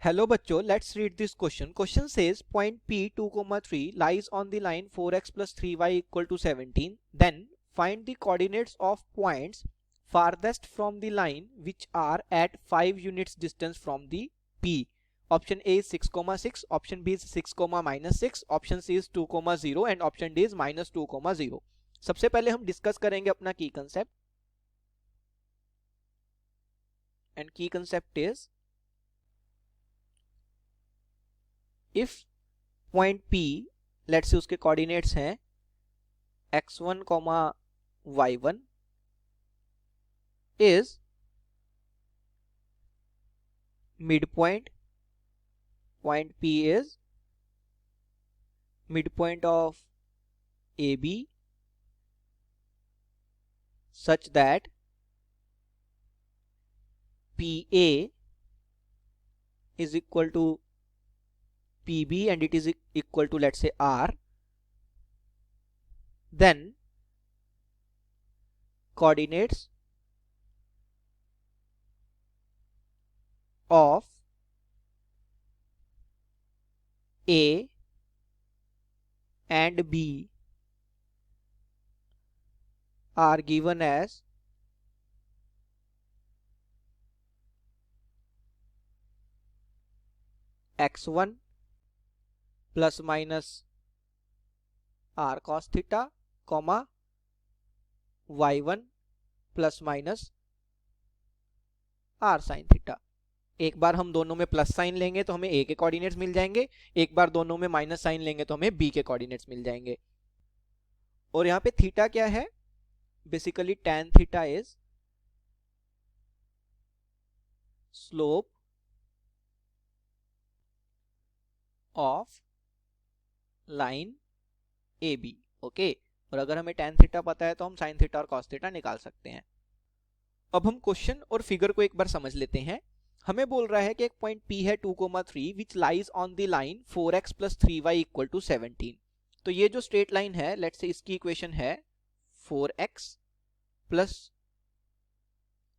Hello बच्चों, let's read this question. Question says point P 2,3 lies on the line 4x plus 3y equal to 17. Then find the coordinates of points farthest from the line which are at 5 units distance from the P. Option A is 6,6, option B is 6, minus 6, option C is 2,0 and option D is minus 2,0. सबसे पहले हम discuss करेंगे अपना की concept and की concept is if point P, let's say उसके coordinates हैं x1, y1 is midpoint, point P is midpoint of AB such that PA is equal to PB and it is equal to, let's say, R, then coordinates of A and B are given as x1 plus minus r cos theta, y1 plus minus r sin theta. एक बार हम दोनों में plus sign लेंगे तो हमें a के coordinates मिल जाएंगे, एक बार दोनों में माइनस साइन लेंगे तो हमें b के कोऑर्डिनेट्स मिल जाएंगे. और यहाँ पे थीटा क्या है? Basically tan theta is slope of line A B. Okay, और अगर हमें tan थीटा पता है तो हम sin थीटा और cos थीटा निकाल सकते हैं. अब हम क्वेश्चन और फिगर को एक बार समझ लेते हैं. हमें बोल रहा है कि एक पॉइंट P है 2,3 which lies on the line 4x plus 3y equal to 17. तो ये जो स्ट्रेट लाइन है, लेट्स से इसकी इक्वेशन है 4x plus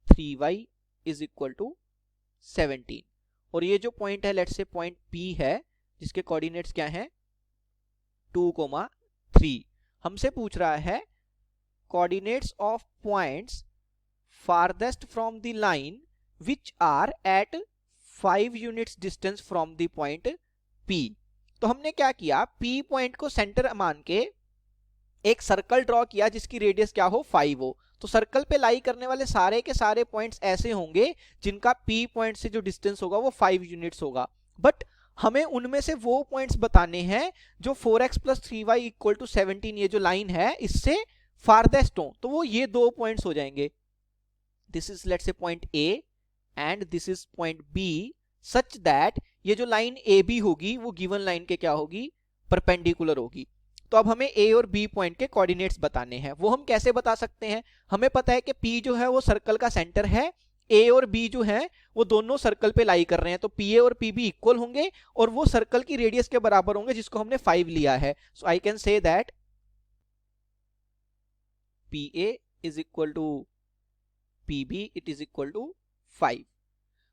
3y is equal to 17. और ये जो पॉइंट है, लेट्स से पॉइंट P है जिसके कोऑर्डिनेट्स क्या हैं 2,3. हमसे पूछ रहा है coordinates of points farthest from the line which are at 5 units distance from the point P. तो हमने क्या किया, P पॉइंट को सेंटर मान के एक सर्कल ड्रॉ किया जिसकी रेडियस क्या हो 5 हो. तो सर्कल पे लाई करने वाले सारे के सारे पॉइंट्स ऐसे होंगे जिनका P पॉइंट से जो डिस्टेंस होगा वो 5 यूनिट्स होगा. बट हमें उनमें से वो पॉइंट्स बताने हैं जो 4x plus 3y equal to 17 ये जो लाइन है इससे फारदेस्ट हो. तो वो ये दो पॉइंट्स हो जाएंगे. This is let's say point A and this is point B such that ये जो लाइन AB होगी वो गिवन लाइन के क्या होगी, परपेंडिकुलर होगी. तो अब हमें A और B पॉइंट के कोऑर्डिनेट्स बताने हैं. वो हम कैसे बता सकते हैं? हमें पता है कि P जो है वो सर्कल का सेंटर है, A और B जो है वो दोनों सर्कल पे लाई कर रहे हैं. तो PA और PB इक्वल होंगे और वो सर्कल की रेडियस के बराबर होंगे जिसको हमने 5 लिया है. So I can say that PA is equal to PB it is equal to 5.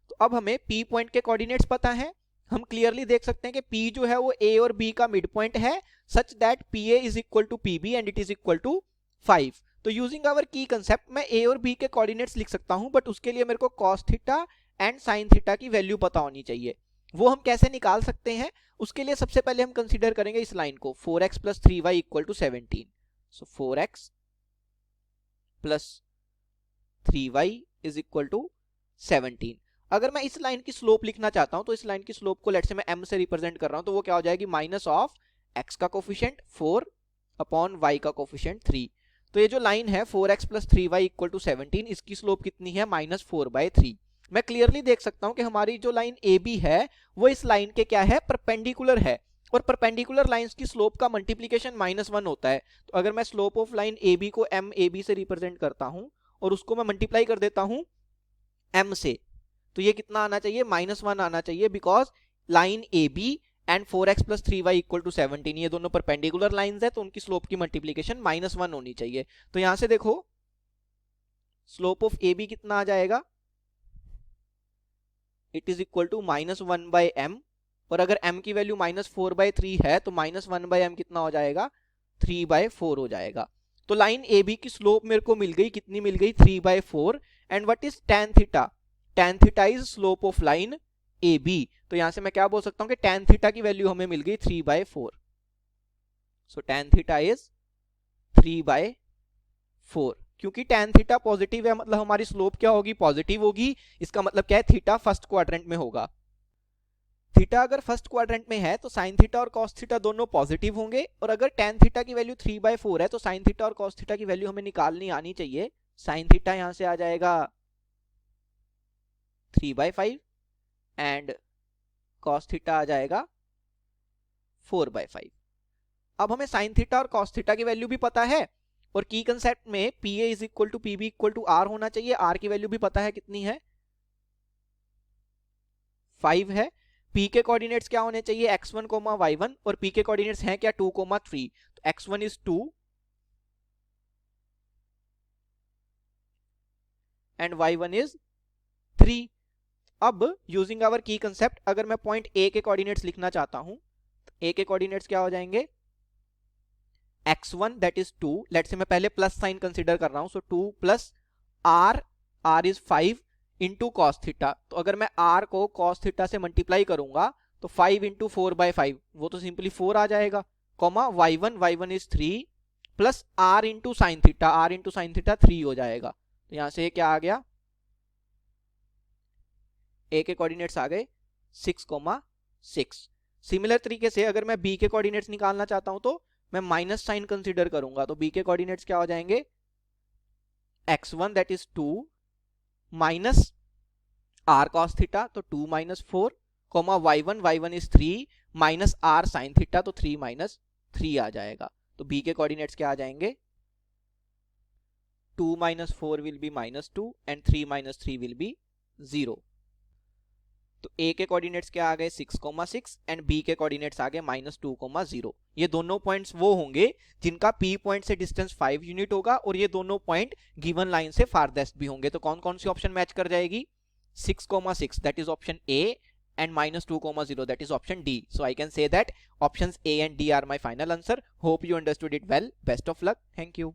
तो अब हमें P पॉइंट के कोऑर्डिनेट्स पता है. हम क्लियरली देख सकते हैं कि P जो है वो A और B का मिड पॉइंट है such that PA is equal to PB and it is equal to 5. तो यूजिंग आवर की कंसेप्ट मैं A और B के कोऑर्डिनेट्स लिख सकता हूं, बट उसके लिए मेरे को cos थीटा एंड sin थीटा की वैल्यू पता होनी चाहिए. वो हम कैसे निकाल सकते हैं? उसके लिए सबसे पहले हम कंसीडर करेंगे इस लाइन को 4x plus 3y equal to 17. So 4x plus 3y is equal to 17. अगर मैं इस लाइन की स्लोप लिखना चाहता हूं तो इस लाइन की स्लोप को लेट्स से मैं m से रिप्रेजेंट कर रहा हूं, तो वो क्या हो जाएगी, माइनस ऑफ x का कोफिशिएंट 4 अपॉन y का कोफिशिएंट 3. तो ये जो लाइन है 4x plus 3y equal to 17 इसकी स्लोप कितनी है, -4/3. मैं क्लियरली देख सकता हूं कि हमारी जो लाइन AB है वो इस लाइन के क्या है, परपेंडिकुलर है. और परपेंडिकुलर लाइंस की स्लोप का मल्टीप्लिकेशन -1 होता है. तो अगर मैं स्लोप ऑफ लाइन AB को MAB से रिप्रेजेंट करता हूं और उसको मैं मल्टीप्लाई कर देता हूं m से, तो ये कितना आना चाहिए, -1 आना चाहिए. Because line AB and 4x plus 3y equal to 17 ये दोनों परपेंडिकुलर लाइंस है तो उनकी स्लोप की मल्टीप्लिकेशन -1 होनी चाहिए. तो यहां से देखो स्लोप ऑफ AB कितना आ जाएगा, it is equal to -1/m, और अगर m की वैल्यू -4/3 है तो -1/m कितना हो जाएगा, 3/4 हो जाएगा। तो लाइन ए बी की स्लोप मेरे को मिल गई, कितनी मिल गई, 3/4। And what is tan theta, tan theta is slope of line A B. तो यहां से मैं क्या बोल सकता हूं कि tan थीटा की वैल्यू हमें मिल गई 3/4। सो tan थीटा इज 3/4। क्योंकि tan थीटा पॉजिटिव है, मतलब हमारी स्लोप क्या होगी, पॉजिटिव होगी। इसका मतलब क्या है, थीटा फर्स्ट क्वाड्रेंट में होगा। थीटा अगर फर्स्ट क्वाड्रेंट में है तो साइन थीटा और कॉस थीटा दोनों पॉजिटिव होंगे, और अगर tan थीटा की वैल्यू 3/4 है तो साइन थीटा और कॉस थीटा की वैल्यू हमें निकालनी आनी चाहिए। साइन थीटा यहां से आ जाएगा 3/5 एंड कॉस थीटा आ जाएगा 4/5। अब हमें साइन थीटा और कॉस थीटा की वैल्यू भी पता है, और की कंसेप्ट में P A is equal to P B equal to r होना चाहिए। आर की वैल्यू भी पता है, कितनी है, 5 है। पी के कोऑर्डिनेट्स क्या होने चाहिए, x1, y1, और पी के कोऑर्डिनेट्स हैं क्या, 2, 3। तो x1 is 2 and y1 is 3। अब यूजिंग आवर की कंसेप्ट अगर मैं पॉइंट ए के कोऑर्डिनेट्स लिखना चाहता हूं, ए के कोऑर्डिनेट्स क्या हो जाएंगे, x1 दैट इज 2, लेट से मैं पहले प्लस साइन कंसीडर कर रहा हूं, सो 2 plus r, r is 5 into cos theta. तो अगर मैं r को कॉस थीटा से मल्टीप्लाई करूंगा तो 5 इंटू 4/5, वो तो सिंपली 4 आ जाएगा, comma y1 is 3 plus r into sine theta, r into sine theta 3 हो जाएगा। तो यहां से क्या आ गया, ए के कोऑर्डिनेट्स आ गए 6,6। सिमिलर तरीके से अगर मैं बी के कोऑर्डिनेट्स निकालना चाहता हूं तो मैं माइनस साइन कंसीडर करूंगा, तो बी के कोऑर्डिनेट्स क्या हो जाएंगे, x1 that is 2 minus r cos theta, तो 2 - 4, comma y1 is 3 minus r sin theta, तो 3 - 3 आ जाएगा। तो b के कोऑर्डिनेट्स क्या आ जाएंगे, 2 - 4 will be -2 and 3 - 3 will be 0। तो a के कोऑर्डिनेट्स क्या आ गए, 6,6 एंड b के कोऑर्डिनेट्स आ गए -2,0। ये दोनों पॉइंट्स वो होंगे जिनका p पॉइंट से डिस्टेंस 5 यूनिट होगा, और ये दोनों पॉइंट गिवन लाइन से फारदेस्ट भी होंगे। तो कौन कौन सी ऑप्शन मैच कर जाएगी, 6,6 that is option A and -2,0 that is option D. So I can say that options A and D are my final answer. Hope you understood it well. Best of luck. Thank you.